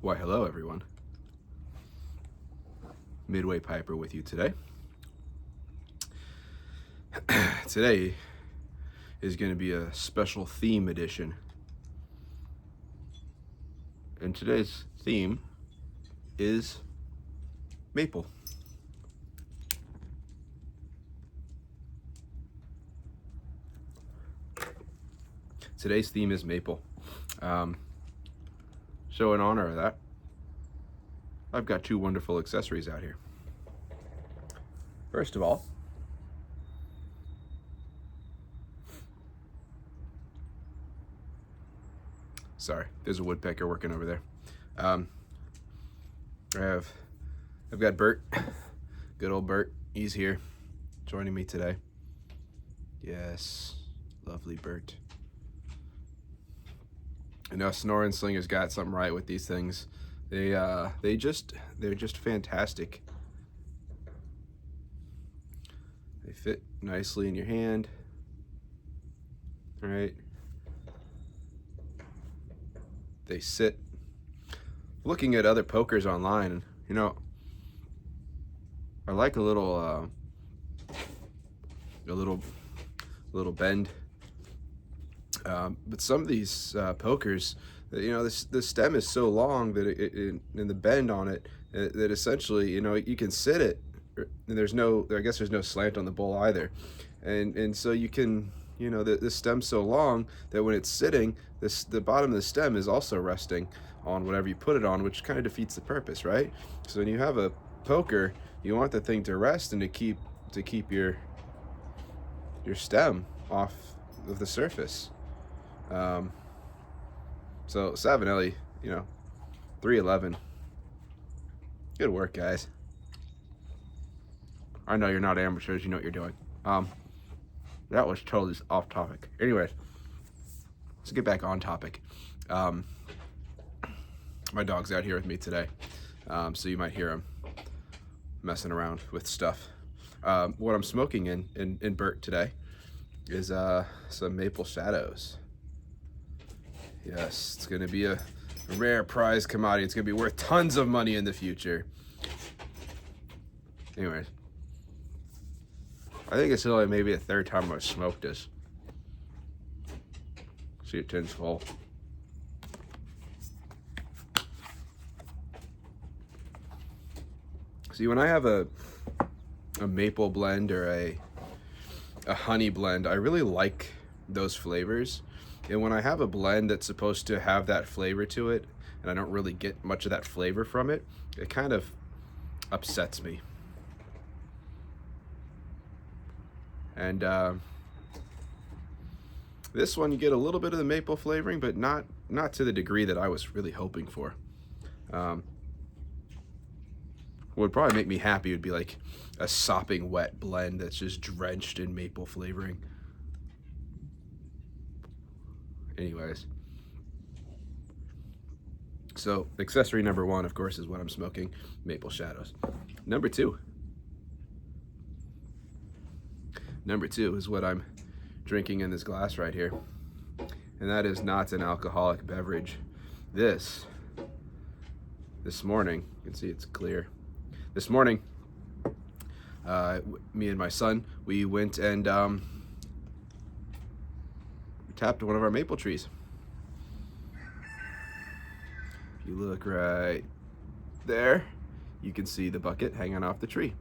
Why, hello everyone. Midway Piper with you today. Today is going to be a special theme edition. And today's theme is maple. Today's theme is maple. So in honor of that, I've got two wonderful accessories out here. First of all, sorry, there's a woodpecker working over there. I've got Bert, good old Bert. He's here, joining me today. Yes, lovely Bert. I know Snoring Slinger's got something right with these things. They're just fantastic. They fit nicely in your hand. All right. They sit. Looking at other pokers online, you know, I like a little bend. But some of these pokers, you know, the stem is so long that and the bend on it, that essentially, you know, you can sit it. And I guess there's no slant on the bowl either, and so you can, you know, the stem's so long that when it's sitting, the bottom of the stem is also resting on whatever you put it on, which kind of defeats the purpose, right? So when you have a poker, you want the thing to rest and to keep your stem off of the surface. So Savinelli, you know, 311. Good work, guys. I know you're not amateurs, you know what you're doing. That was totally off topic. Anyways, let's get back on topic. My dog's out here with me today, so you might hear him messing around with stuff. What I'm smoking in Bert today is some Maple Shadows. Yes, it's gonna be a rare prize commodity. It's gonna be worth tons of money in the future. Anyways, I think it's only maybe the third time I've smoked this. See, it tin's full. See, when I have a maple blend or a honey blend, I really like those flavors. And when I have a blend that's supposed to have that flavor to it, and I don't really get much of that flavor from it, it kind of upsets me. And this one, you get a little bit of the maple flavoring, but not to the degree that I was really hoping for. What would probably make me happy would be like a sopping wet blend that's just drenched in maple flavoring. Anyways, so accessory number one, of course, is what I'm smoking, Maple Shadows. Number two is what I'm drinking in this glass right here, and that is not an alcoholic beverage. This morning, you can see it's clear. This morning, me and my son, we went and tapped one of our maple trees. If you look right there, you can see the bucket hanging off the tree.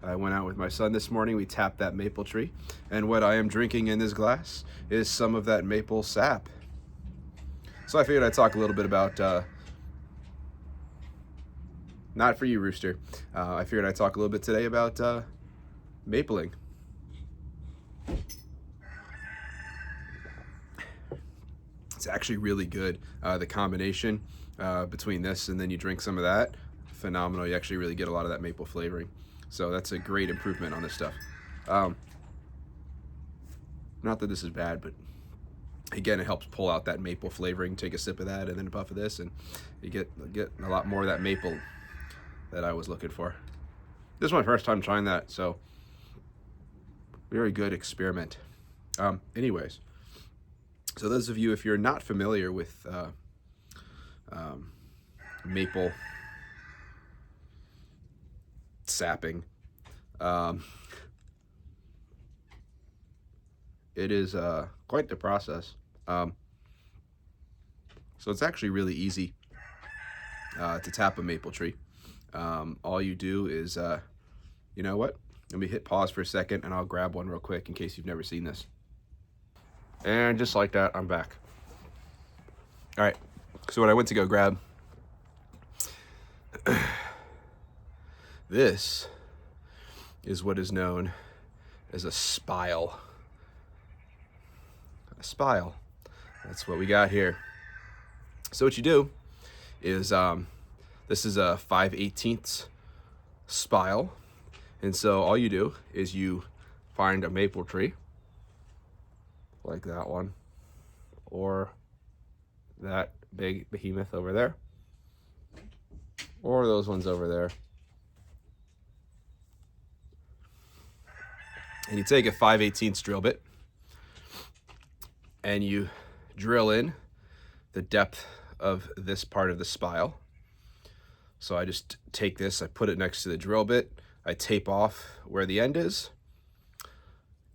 I went out with my son this morning, we tapped that maple tree, and what I am drinking in this glass is some of that maple sap. So I figured I'd talk a little bit about, not for you, Rooster, I figured I'd talk a little bit today about mapling. It's actually really good. The combination between this and then you drink some of that, phenomenal. You actually really get a lot of that maple flavoring. So that's a great improvement on this stuff. Not that this is bad, but again, it helps pull out that maple flavoring. Take a sip of that and then a puff of this, and you get a lot more of that maple that I was looking for. This is my first time trying that, so very good experiment. Anyways, so those of you, if you're not familiar with maple sapping. Um, it is quite the process. So it's actually really easy to tap a maple tree. All you do is, you know what? Let me hit pause for a second and I'll grab one real quick in case you've never seen this. And just like that, I'm back. All right, so what I went to go grab, this is what is known as a spile. A spile, that's what we got here. So what you do is, this is a 5/18 spile. And so all you do is you find a maple tree, like that one, or that big behemoth over there, or those ones over there. And you take a 5/18 drill bit and you drill in the depth of this part of the spile. So I just take this, I put it next to the drill bit, I tape off where the end is,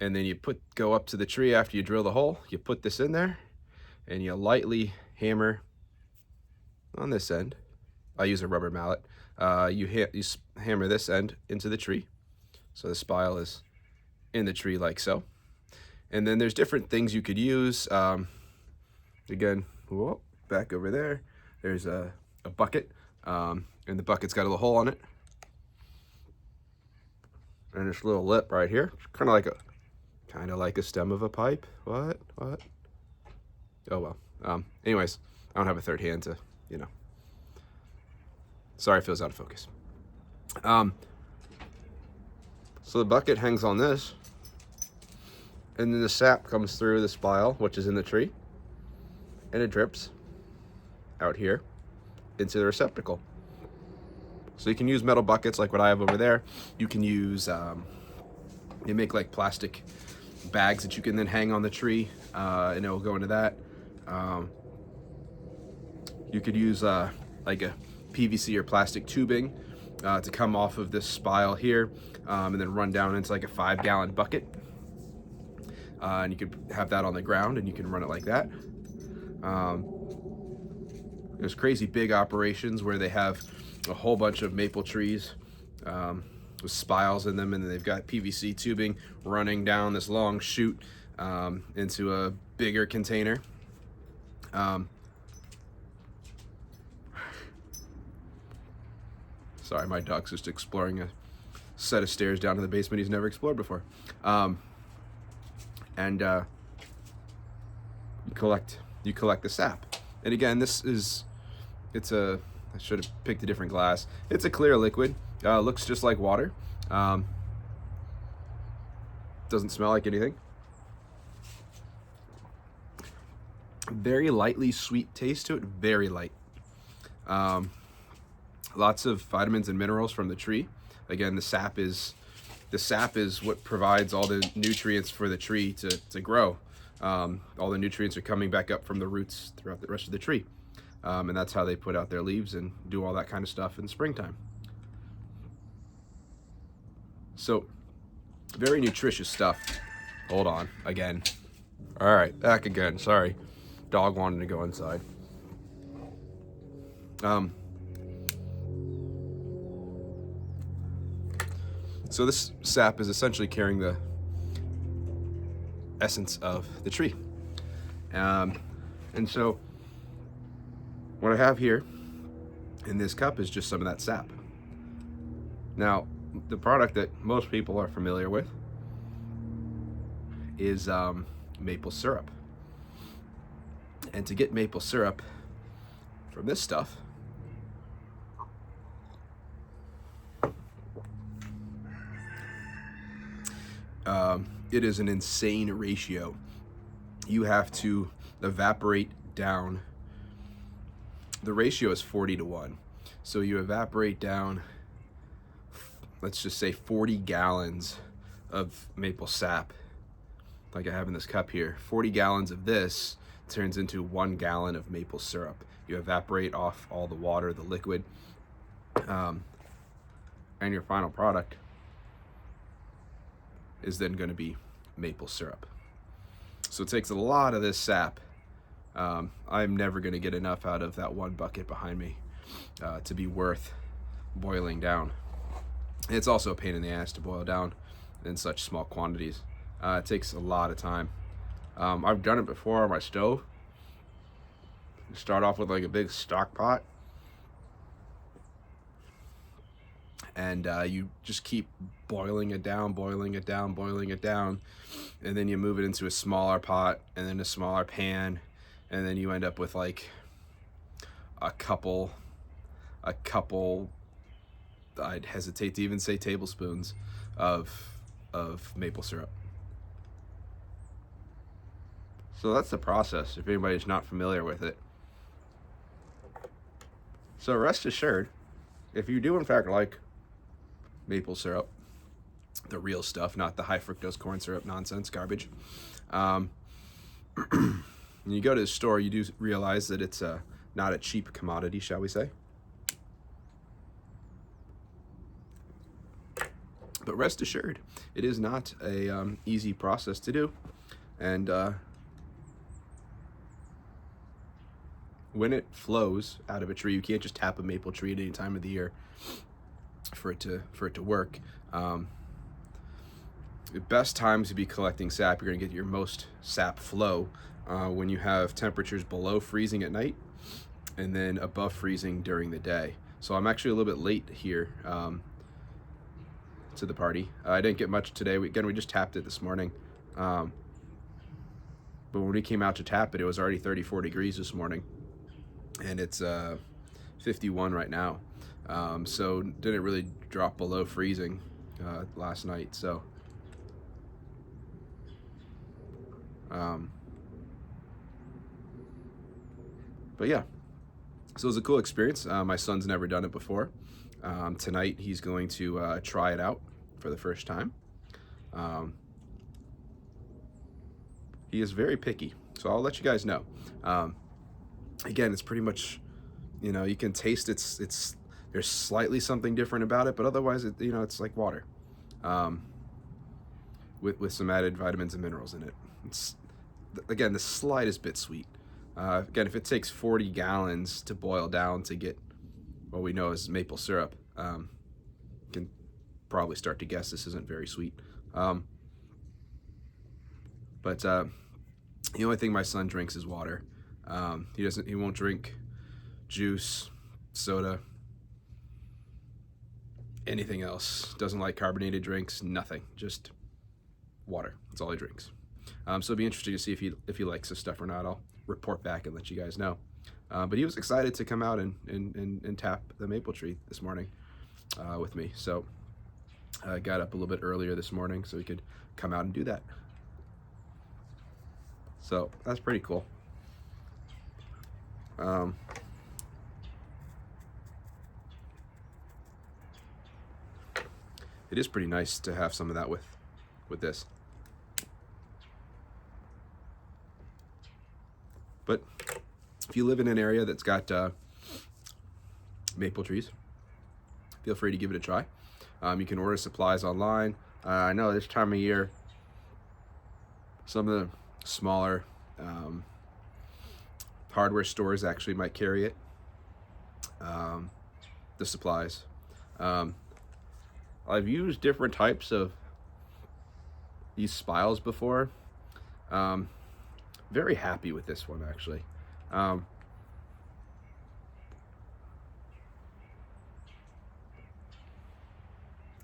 and then you go up to the tree after you drill the hole, you put this in there, and you lightly hammer on this end. I use a rubber mallet. You hammer this end into the tree, so the spile is in the tree like so. And then there's different things you could use. Again, whoa, back over there, there's a bucket, and the bucket's got a little hole on it. And this little lip right here, kind of like a stem of a pipe. What? Oh well. Anyways, I don't have a third hand to, you know. Sorry if it was out of focus. So the bucket hangs on this, and then the sap comes through the spile, which is in the tree, and it drips out here into the receptacle. So you can use metal buckets like what I have over there. You can use, you make like plastic bags that you can then hang on the tree, and it will go into that. You could use like a PVC or plastic tubing to come off of this spile here, and then run down into like a 5-gallon bucket. And you could have that on the ground and you can run it like that. There's crazy big operations where they have a whole bunch of maple trees with spiles in them, and then they've got PVC tubing running down this long chute into a bigger container. Sorry, my dog's just exploring a set of stairs down to the basement he's never explored before. And you collect the sap. And again, I should have picked a different glass. It's a clear liquid. Looks just like water. Doesn't smell like anything. Very lightly sweet taste to it, very light. Lots of vitamins and minerals from the tree. Again, the sap is what provides all the nutrients for the tree to grow. All the nutrients are coming back up from the roots throughout the rest of the tree. And that's how they put out their leaves and do all that kind of stuff in the springtime. So, very nutritious stuff. Hold on, again. All right, back again, sorry. Dog wanted to go inside. So this sap is essentially carrying the essence of the tree. And so what I have here in this cup is just some of that sap. Now, the product that most people are familiar with is maple syrup. And to get maple syrup from this stuff, it is an insane ratio. You have to evaporate down. The ratio is 40-1. So you evaporate down, let's just say 40 gallons of maple sap, like I have in this cup here. 40 gallons of this turns into 1 gallon of maple syrup. You evaporate off all the water, the liquid, and your final product is then going to be maple syrup. So it takes a lot of this sap. I'm never going to get enough out of that one bucket behind me to be worth boiling down. It's also a pain in the ass to boil down in such small quantities. It takes a lot of time. I've done it before on my stove. You start off with like a big stock pot, and you just keep boiling it down, and then you move it into a smaller pot, and then a smaller pan, and then you end up with like a couple, I'd hesitate to even say tablespoons of maple syrup. So that's the process, if anybody's not familiar with it. So rest assured, if you do in fact like maple syrup, the real stuff, not the high fructose corn syrup nonsense garbage, when you go to the store, you do realize that it's not a cheap commodity, shall we say. But rest assured, it is not a easy process to do. And when it flows out of a tree, you can't just tap a maple tree at any time of the year for it to work. The best times to be collecting sap, you're going to get your most sap flow when you have temperatures below freezing at night and then above freezing during the day. So I'm actually a little bit late here to the party. I didn't get much today. We just tapped it this morning. But when we came out to tap it, it was already 34 degrees this morning. And it's 51 right now. So didn't really drop below freezing last night. So but yeah, so it was a cool experience. My son's never done it before. Tonight he's going to try it out for the first time. He is very picky, so I'll let you guys know. Again, it's pretty much, you can taste it's there's slightly something different about it, but otherwise it's like water, with some added vitamins and minerals in it. It's, again, the slightest bit sweet. Again, if it takes 40 gallons to boil down to get what we know as maple syrup, you can probably start to guess this isn't very sweet. But the only thing my son drinks is water. He won't drink juice, soda, anything else. Doesn't like carbonated drinks, nothing, just water. That's all he drinks. So it'll be interesting to see if he likes this stuff or not. I'll report back and let you guys know. But he was excited to come out and tap the maple tree this morning with me. So I got up a little bit earlier this morning so he could come out and do that. So that's pretty cool. It is pretty nice to have some of that with this. But if you live in an area that's got maple trees, feel free to give it a try. You can order supplies online. I know this time of year, some of the smaller hardware stores actually might carry it, the supplies. I've used different types of these spiles before. Very happy with this one, actually.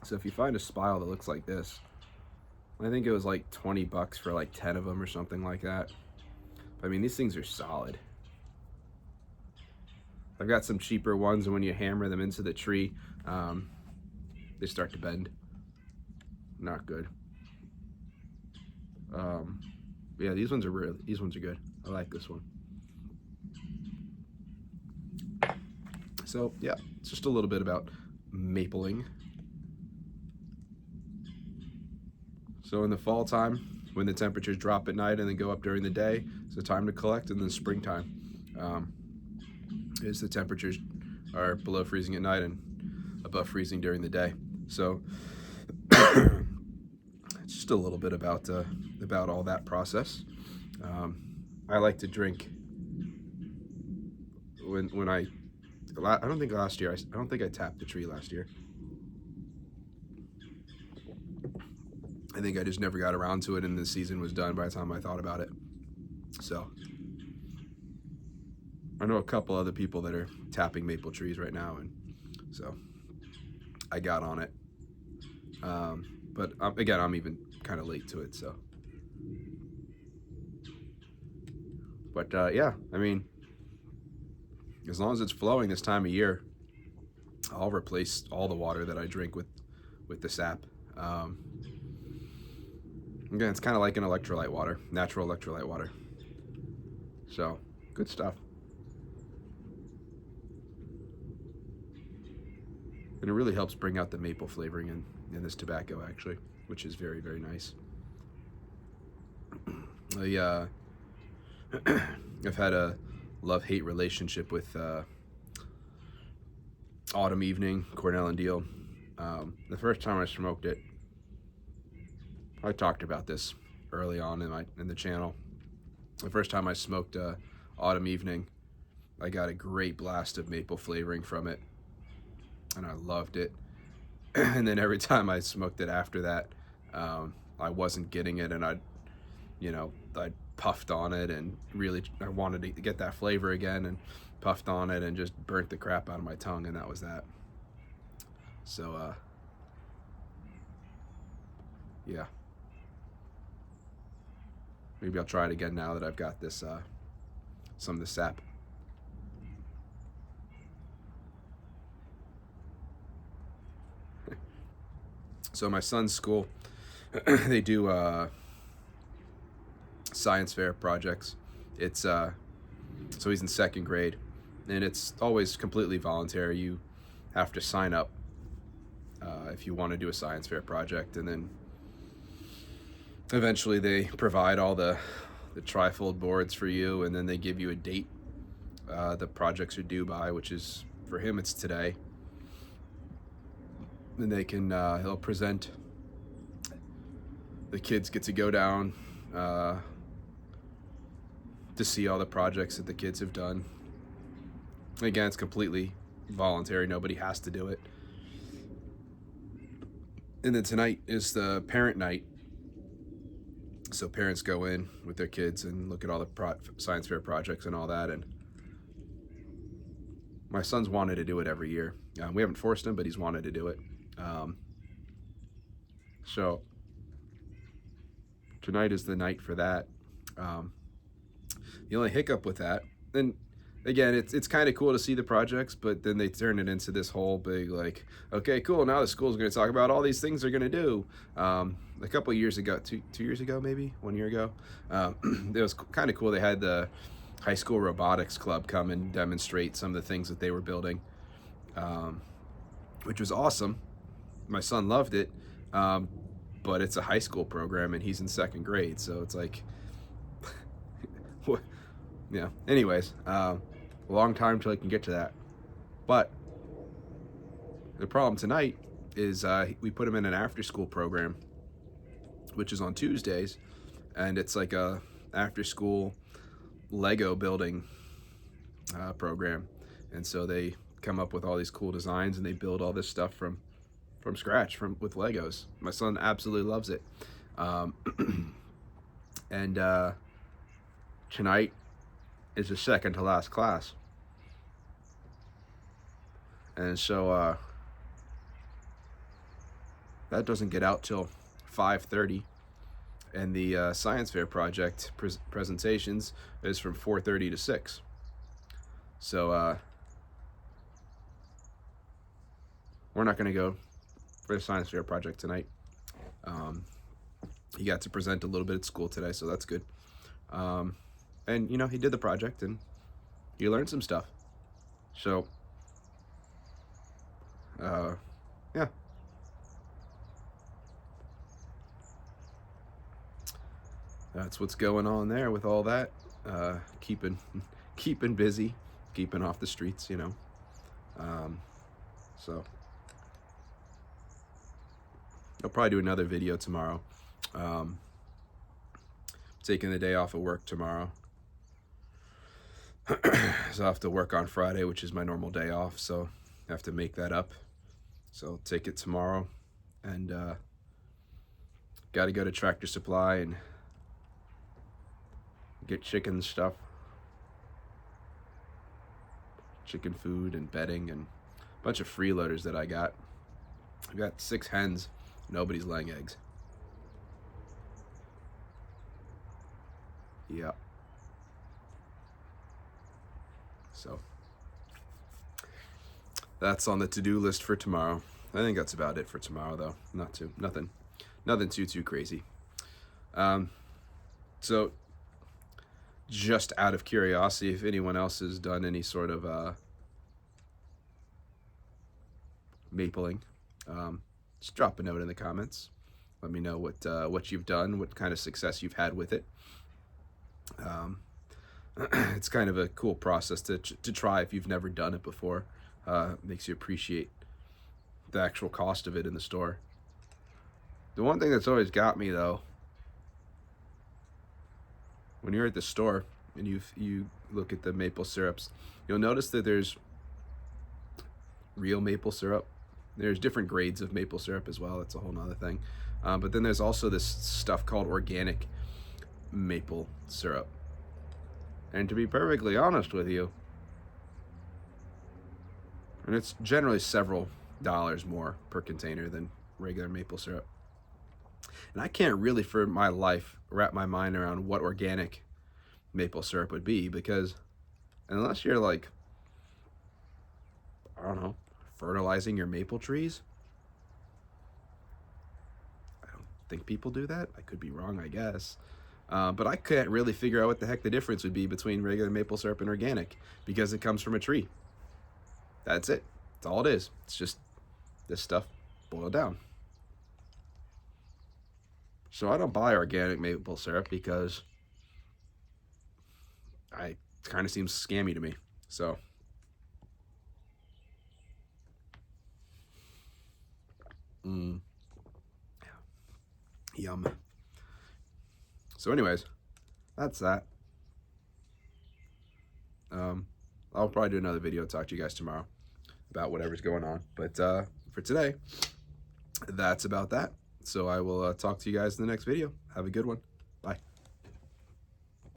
So if you find a spile that looks like this, I think it was like 20 bucks for like 10 of them or something like that. But, I mean, these things are solid. I've got some cheaper ones, and when you hammer them into the tree, they start to bend. Not good. Yeah, these ones are good. I like this one. So yeah, it's just a little bit about mapling. So in the fall time, when the temperatures drop at night and then go up during the day, it's the time to collect, and then springtime. is the temperatures are below freezing at night and above freezing during the day. So just a little bit about all that process. I like to drink when I don't think last year I don't think I tapped the tree last year. I think I just never got around to it, and the season was done by the time I thought about it. So I know a couple other people that are tapping maple trees right now, and so I got on it. But again, I'm even kind of late to it. So, but yeah, I mean, as long as it's flowing this time of year, I'll replace all the water that I drink with the sap. Again, it's kind of like an electrolyte water, natural electrolyte water. So, good stuff. And it really helps bring out the maple flavoring in this tobacco, actually, which is very, very nice. I've had a love-hate relationship with Autumn Evening, Cornell and Diehl. The first time I smoked it, I talked about this early on in the channel. The first time I smoked Autumn Evening, I got a great blast of maple flavoring from it, and I loved it. And then every time I smoked it after that, I wasn't getting it, and I puffed on it, and really I wanted to get that flavor again, and puffed on it, and just burnt the crap out of my tongue, and that was that. So yeah, maybe I'll try it again now that I've got this some of the sap. So my son's school, they do science fair projects. It's so he's in second grade, and it's always completely voluntary. You have to sign up if you want to do a science fair project, and then eventually they provide all the trifold boards for you, and then they give you a date the projects are due by, which is, for him, it's today. And they can he'll present. The kids get to go down to see all the projects that the kids have done. Again, it's completely voluntary. Nobody has to do it. And then tonight is the parent night. So parents go in with their kids and look at all the science fair projects and all that. And my son's wanted to do it every year. We haven't forced him, but he's wanted to do it. So tonight is the night for that. The only hiccup with that, and again, it's kind of cool to see the projects, but then they turn it into this whole big, like, okay, cool, now the school's going to talk about all these things they're going to do. A couple of years ago, two years ago, maybe 1 year ago, it was kind of cool. They had the high school robotics club come and demonstrate some of the things that they were building, which was awesome. My son loved it, but it's a high school program and he's in second grade, so it's like, what? Yeah. Anyways, a long time till I can get to that. But the problem tonight is we put him in an after-school program, which is on Tuesdays, and it's like a after-school Lego building program. And so they come up with all these cool designs, and they build all this stuff from scratch with Legos. My son absolutely loves it. And tonight is the second to last class, and so that doesn't get out till 5:30, and the science fair project presentations is from 4:30 to 6. So we're not going to go for the science fair project tonight. He got to present a little bit at school today, so that's good. And he did the project and he learned some stuff. So yeah, that's what's going on there with all that. Keeping busy. keeping off the streets, you know. So I'll probably do another video tomorrow. Taking the day off of work tomorrow. So I have to work on Friday, which is my normal day off, so I have to make that up. So I'll take it tomorrow, and got to go to Tractor Supply and get chicken stuff, chicken food and bedding, and a bunch of freeloaders that I got. I've got 6 hens. Nobody's laying eggs. Yeah. So that's on the to-do list for tomorrow. I think that's about it for tomorrow, though. Nothing too crazy. So just out of curiosity, if anyone else has done any sort of mapling, just drop a note in the comments. Let me know what you've done, what kind of success you've had with it. It's kind of a cool process to try if you've never done it before. Makes you appreciate the actual cost of it in the store. The one thing that's always got me, though, when you're at the store and you look at the maple syrups, you'll notice that there's real maple syrup. There's different grades of maple syrup as well. That's a whole nother thing. But then there's also this stuff called organic maple syrup. And to be perfectly honest with you, and it's generally several dollars more per container than regular maple syrup. And I can't really for my life wrap my mind around what organic maple syrup would be, because unless you're like, I don't know, fertilizing your maple trees, I don't think people do that. I could be wrong, I guess. But I can't really figure out what the heck the difference would be between regular maple syrup and organic, because it comes from a tree. That's it. That's all it is. It's just this stuff boiled down. So I don't buy organic maple syrup because it kind of seems scammy to me. So yum. So anyways, that's that. I'll probably do another video, talk to you guys tomorrow about whatever's going on. But for today, that's about that. So I will talk to you guys in the next video. Have a good one.